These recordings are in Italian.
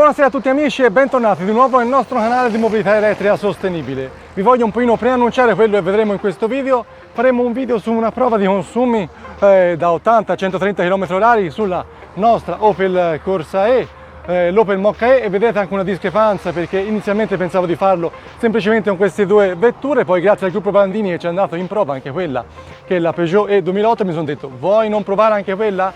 Buonasera a tutti amici e bentornati di nuovo nel nostro canale di mobilità elettrica sostenibile. Vi voglio un pochino preannunciare quello che vedremo in questo video. Faremo un video su una prova di consumi da 80 a 130 km/h sulla nostra Opel Corsa E, l'Opel Mokka E, e vedete anche una discrepanza perché inizialmente pensavo di farlo semplicemente con queste due vetture, poi grazie al gruppo Bandini che ci è andato in prova anche quella che è la Peugeot E 2008 mi sono detto vuoi non provare anche quella?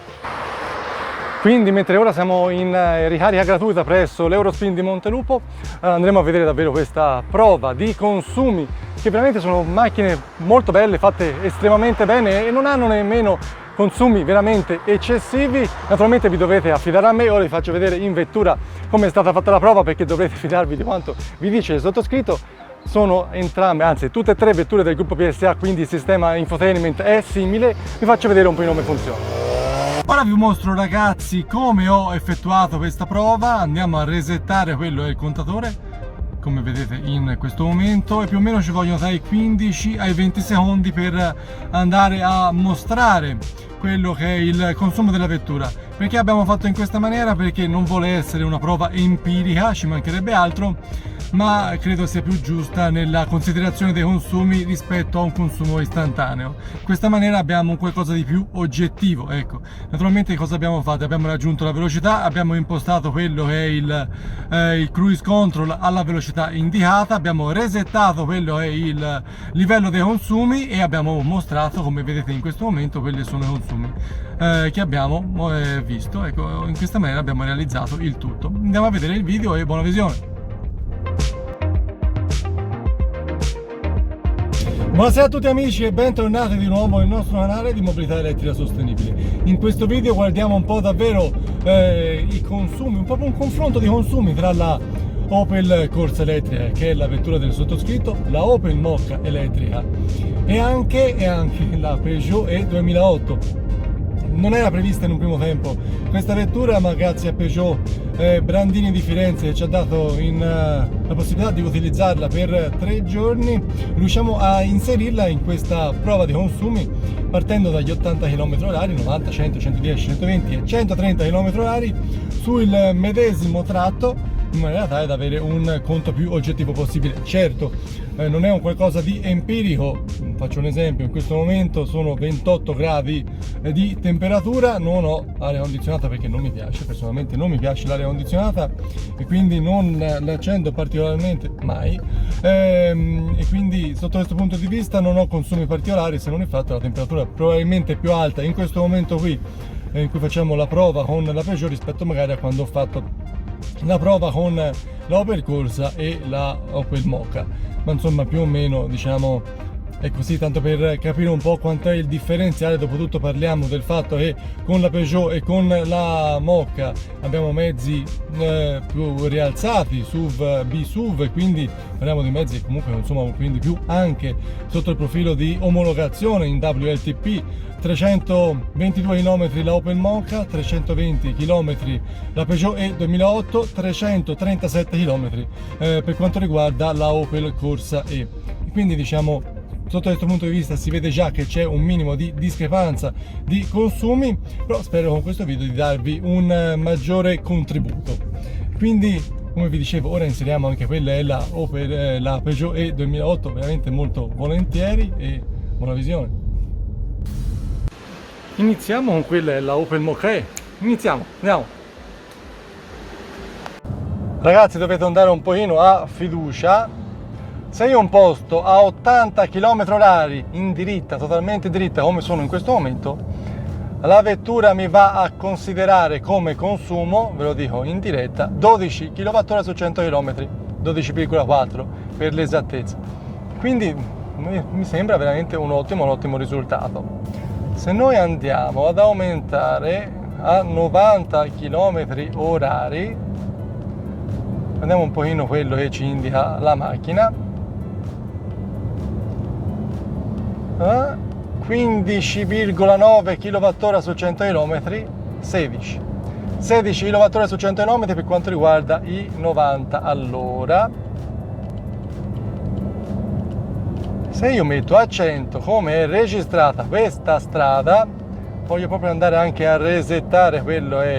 Quindi mentre ora siamo in ricarica gratuita presso l'Eurospin di Montelupo andremo a vedere davvero questa prova di consumi che veramente sono macchine molto belle, fatte estremamente bene e non hanno nemmeno consumi veramente eccessivi. Naturalmente vi dovete affidare a me, ora vi faccio vedere in vettura come è stata fatta la prova perché dovrete fidarvi di quanto vi dice il sottoscritto. Sono entrambe, anzi tutte e tre vetture del gruppo PSA, quindi il sistema infotainment è simile. Vi faccio vedere un po' come funziona. Ora vi mostro ragazzi come ho effettuato questa prova. Andiamo a resettare quello è il contatore come vedete in questo momento e più o meno ci vogliono dai 15 ai 20 secondi per andare a mostrare quello che è il consumo della vettura. Perché abbiamo fatto in questa maniera? Perché non vuole essere una prova empirica, ci mancherebbe altro, ma credo sia più giusta nella considerazione dei consumi rispetto a un consumo istantaneo. In questa maniera abbiamo un qualcosa di più oggettivo. Ecco, naturalmente cosa abbiamo fatto? Abbiamo raggiunto la velocità, abbiamo impostato quello che è il cruise control alla velocità indicata, abbiamo resettato quello che è il livello dei consumi e abbiamo mostrato, come vedete in questo momento, quelli sono i consumi che abbiamo visto. Ecco, in questa maniera abbiamo realizzato il tutto. Andiamo a vedere il video e buona visione. Buonasera a tutti amici e bentornati di nuovo nel nostro canale di mobilità elettrica sostenibile. In questo video guardiamo un po' davvero i consumi, un po' un confronto di consumi tra la Opel Corsa elettrica, che è la vettura del sottoscritto, la Opel Mokka elettrica e anche la Peugeot E 2008. Non era prevista in un primo tempo questa vettura, ma grazie a Peugeot Brandini di Firenze ci ha dato la possibilità di utilizzarla per 3 giorni, riusciamo a inserirla in questa prova di consumi partendo dagli 80 km/h, 90, 100, 110, 120 e 130 km/h sul medesimo tratto, in maniera tale da avere un conto più oggettivo possibile. Certo, non è un qualcosa di empirico. Faccio un esempio: in questo momento sono 28 gradi di temperatura, non ho aria condizionata perché non mi piace, personalmente non mi piace l'aria condizionata e quindi non l'accendo particolarmente mai, e quindi sotto questo punto di vista non ho consumi particolari, se non il fatto che la temperatura probabilmente è più alta in questo momento qui in cui facciamo la prova con la Peugeot rispetto magari a quando ho fatto la prova con la Opel Corsa e la Opel Mokka, ma insomma più o meno diciamo è così, tanto per capire un po' quanto è il differenziale. Dopotutto parliamo del fatto che con la Peugeot e con la Mokka abbiamo mezzi più rialzati, SUV, B-SUV, quindi parliamo di mezzi che comunque consumano quindi più anche sotto il profilo di omologazione in WLTP. 322 km la Opel Mokka, 320 km la Peugeot E 2008, 337 km per quanto riguarda la Opel Corsa E. Quindi diciamo sotto questo punto di vista si vede già che c'è un minimo di discrepanza di consumi, però spero con questo video di darvi un maggiore contributo. Quindi come vi dicevo ora inseriamo anche quella è la Peugeot E 2008 veramente molto volentieri e buona visione. Iniziamo con quella è la Opel Mokka E. Iniziamo, andiamo. Ragazzi, dovete andare un pochino a fiducia. Se io imposto a 80 km/h in diritta, totalmente dritta come sono in questo momento, la vettura mi va a considerare come consumo, ve lo dico in diretta, 12 kWh su 100 km, 12,4 per l'esattezza. Quindi mi sembra veramente un ottimo risultato. Se noi andiamo ad aumentare a 90 km/h, vediamo un pochino quello che ci indica la macchina, 15,9 kWh su 100 km, 16 kWh su 100 km per quanto riguarda i 90 all'ora. Se io metto a 100 come è registrata questa strada, voglio proprio andare anche a resettare quello è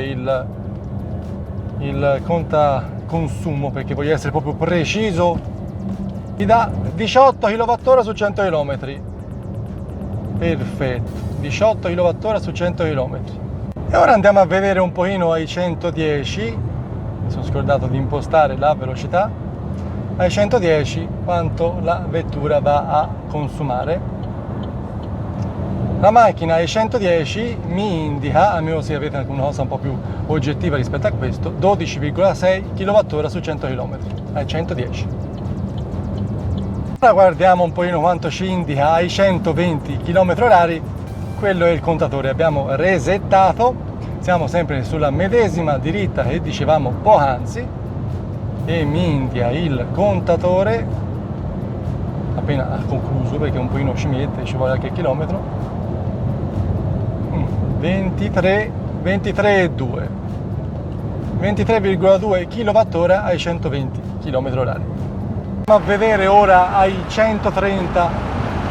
il conta consumo, perché voglio essere proprio preciso, mi dà 18 kWh su 100 km. Perfetto, 18 kWh su 100 km. E ora andiamo a vedere un pochino ai 110, mi sono scordato di impostare la velocità, ai 110 quanto la vettura va a consumare. La macchina ai 110 mi indica, almeno se avete anche una cosa un po' più oggettiva rispetto a questo, 12,6 kWh su 100 km, ai 110. Ora guardiamo un pochino quanto ci indica ai 120 km/h, quello è il contatore, abbiamo resettato, siamo sempre sulla medesima diritta che dicevamo poc'anzi e mi indica il contatore, appena ha concluso perché un pochino ci mette, ci vuole qualche chilometro, 23,2 kWh ai 120 km/h. Andiamo a vedere ora ai 130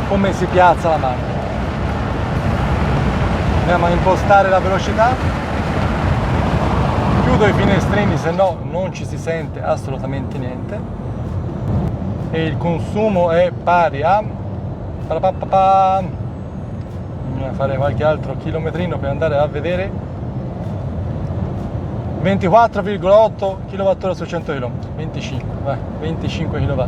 come si piazza la macchina. Andiamo a impostare la velocità, chiudo i finestrini, se no non ci si sente assolutamente niente, e il consumo è pari a bisogna fare qualche altro chilometrino per andare a vedere, 24,8 kWh su 100 km, 25 kW.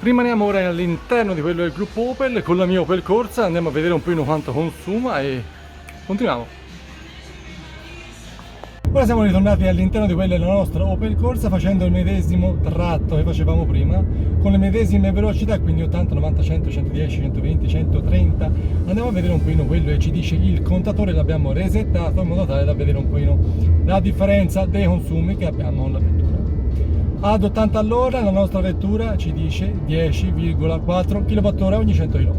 Rimaniamo ora all'interno di quello del gruppo Opel con la mia Opel Corsa, andiamo a vedere un po' quanto consuma e continuiamo. Ora siamo ritornati all'interno di quella della nostra Opel Corsa facendo il medesimo tratto che facevamo prima con le medesime velocità, quindi 80, 90, 100, 110, 120, 130. Andiamo a vedere un pochino quello che ci dice il contatore, l'abbiamo resettato in modo tale da vedere un pochino la differenza dei consumi che abbiamo con la vettura. Ad 80 all'ora la nostra vettura ci dice 10,4 kWh ogni 100 km.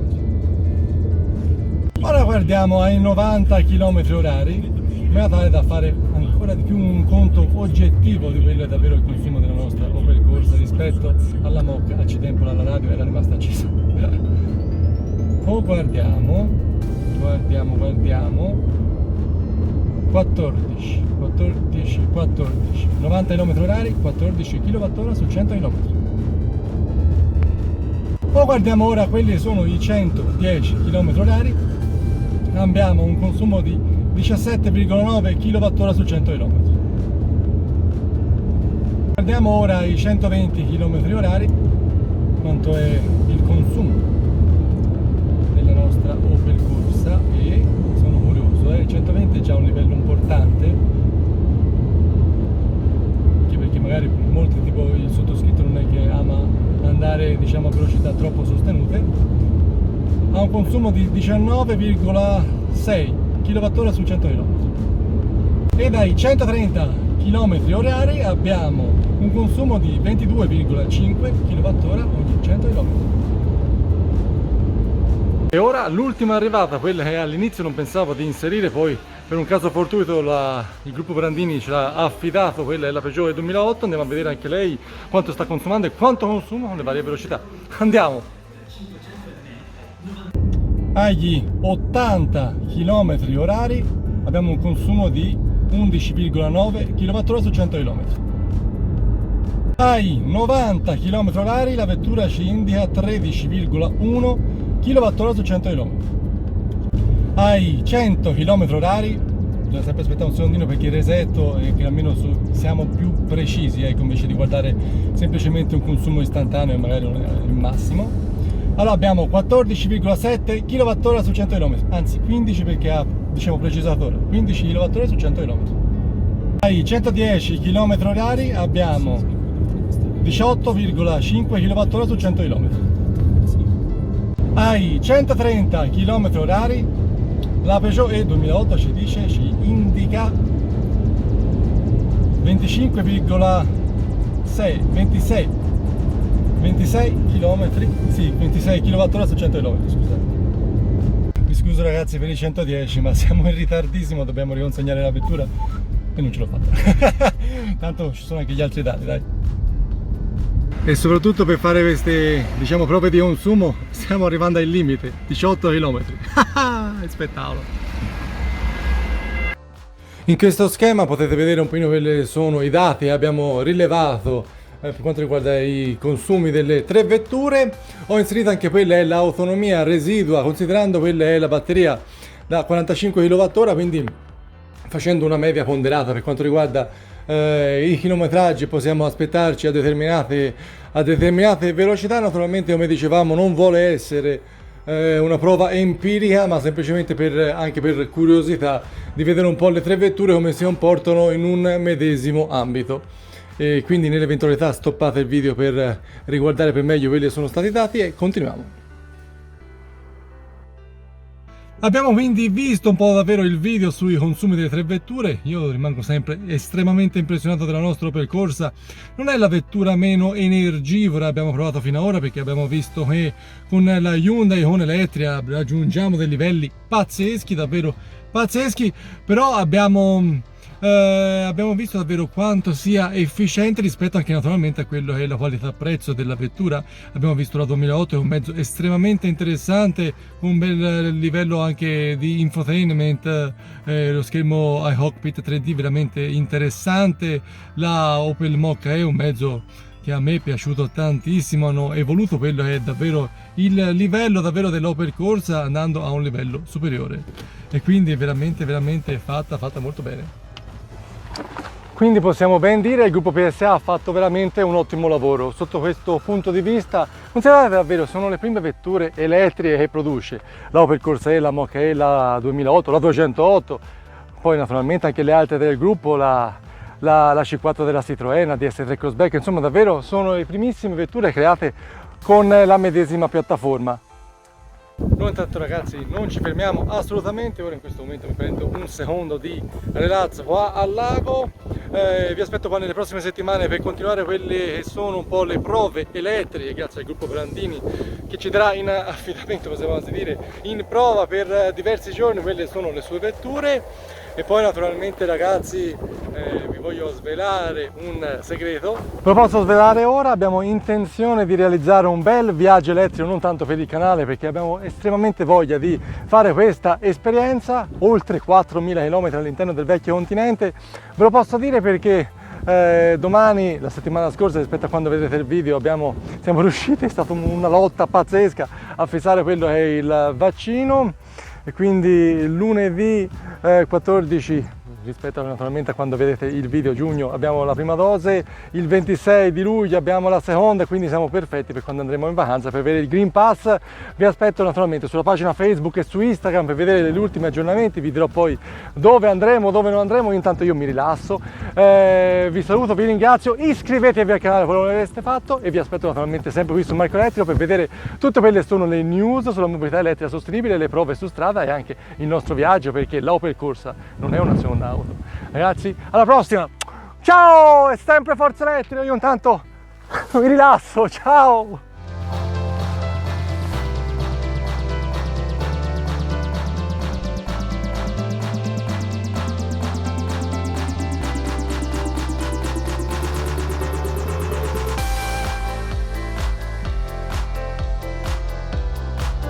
Ora guardiamo ai 90 km/h in modo tale da fare ancora di più un conto oggettivo di quello che è davvero il consumo della nostra Opel Corsa rispetto alla Mokka. A tempo la radio era rimasta accesa. Guardiamo 14, 90 km/h, 14 kWh su 100 km. Guardiamo ora quelli che sono i 110 km/h, abbiamo un consumo di 17,9 kWh su 100 km. Guardiamo ora i 120 km/h, quanto è il consumo della nostra Opel Corsa, e sono curioso, il 120 è già un livello importante, anche perché magari molti, tipo il sottoscritto, non è che ama andare, diciamo, a velocità troppo sostenute. Ha un consumo di 19,6 kWh su 100 km. E dai 130 km/h abbiamo un consumo di 22,5 kWh ogni 100 km. E ora l'ultima arrivata, quella che all'inizio non pensavo di inserire, poi per un caso fortuito il gruppo Brandini ce l'ha affidato, quella è la Peugeot del 2008, andiamo a vedere anche lei quanto sta consumando e quanto consuma con le varie velocità. Andiamo! Agli 80 km/h abbiamo un consumo di 11,9 kWh su 100 km. Ai 90 km/h la vettura ci indica 13,1 kWh su 100 km. Ai 100 km/h bisogna sempre aspettare un secondino perché il resetto è che almeno siamo più precisi, ecco, invece di guardare semplicemente un consumo istantaneo e magari non è il massimo. Allora abbiamo 14,7 kWh su 100 km, anzi 15 perché ha, diciamo, precisatore, 15 kWh su 100 km. Ai 110 km/h abbiamo 18,5 kWh su 100 km. Ai 130 km/h la Peugeot E 2008 ci indica 26 km, sì, 26 kWh su 100 km, scusate. Mi scuso ragazzi per i 110, ma siamo in ritardissimo, dobbiamo riconsegnare la vettura e non ce l'ho fatta. Tanto ci sono anche gli altri dati, dai. E soprattutto per fare queste, diciamo, prove di consumo stiamo arrivando al limite, 18 km. Spettacolo. In questo schema potete vedere un po' quelli sono i dati che abbiamo rilevato per quanto riguarda i consumi delle tre vetture. Ho inserito anche quella è l'autonomia residua, considerando quella è la batteria da 45 kWh, quindi facendo una media ponderata per quanto riguarda i chilometraggi possiamo aspettarci a determinate velocità. Naturalmente, come dicevamo, non vuole essere una prova empirica, ma semplicemente anche per curiosità di vedere un po' le tre vetture come si comportano in un medesimo ambito. E quindi nell'eventualità stoppate il video per riguardare per meglio quelli che sono stati dati e continuiamo. Abbiamo quindi visto un po' davvero il video sui consumi delle tre vetture. Io rimango sempre estremamente impressionato della nostra Opel Corsa. Non è la vettura meno energivora abbiamo provato fino ad ora, perché abbiamo visto che con la Hyundai, con l'Eletria raggiungiamo dei livelli pazzeschi, davvero pazzeschi, però abbiamo visto davvero quanto sia efficiente rispetto anche naturalmente a quello che è la qualità-prezzo della vettura. Abbiamo visto la 2008, è un mezzo estremamente interessante, un bel livello anche di infotainment, lo schermo iCockpit 3D veramente interessante. La Opel Mokka è un mezzo che a me è piaciuto tantissimo, hanno evoluto quello che è davvero il livello davvero dell'Opel Corsa, andando a un livello superiore, e quindi è veramente fatta molto bene. Quindi possiamo ben dire che il gruppo PSA ha fatto veramente un ottimo lavoro sotto questo punto di vista. Considerate davvero, sono le prime vetture elettriche che produce la Opel Corsa E, la Mokka E, la 2008, la 208, poi naturalmente anche le altre del gruppo, la C4 della Citroën, la DS3 Crossback. Insomma, davvero sono le primissime vetture create con la medesima piattaforma. Noi intanto, ragazzi, non ci fermiamo assolutamente. Ora in questo momento mi prendo un secondo di relax qua al lago. Vi aspetto qua nelle prossime settimane per continuare quelle che sono un po' le prove elettriche, grazie al gruppo Brandini che ci darà in affidamento, possiamo dire, in prova per diversi giorni. Quelle sono le sue vetture. E poi naturalmente, ragazzi, vi voglio svelare un segreto. Ve lo posso svelare ora. Abbiamo intenzione di realizzare un bel viaggio elettrico, non tanto per il canale, perché abbiamo estremamente voglia di fare questa esperienza, oltre 4.000 km all'interno del vecchio continente. Ve lo posso dire perché domani, la settimana scorsa, rispetto a quando vedrete il video, siamo riusciti, è stata una lotta pazzesca a fissare quello che è il vaccino, e quindi lunedì 14, rispetto naturalmente a quando vedete il video, giugno, abbiamo la prima dose, il 26 di luglio abbiamo la seconda, quindi siamo perfetti per quando andremo in vacanza per vedere il Green Pass. Vi aspetto naturalmente sulla pagina Facebook e su Instagram per vedere gli ultimi aggiornamenti. Vi dirò poi dove andremo, dove non andremo. Intanto io mi rilasso, vi saluto, vi ringrazio, iscrivetevi al canale se non l'aveste fatto, e vi aspetto naturalmente sempre qui su Marco Elettrico per vedere tutte quelle sono le news sulla mobilità elettrica sostenibile, le prove su strada e anche il nostro viaggio, perché l'Opel Corsa non è una seconda auto. Ragazzi, alla prossima, ciao, e sempre Forza Elettrica. Io intanto mi rilasso, ciao.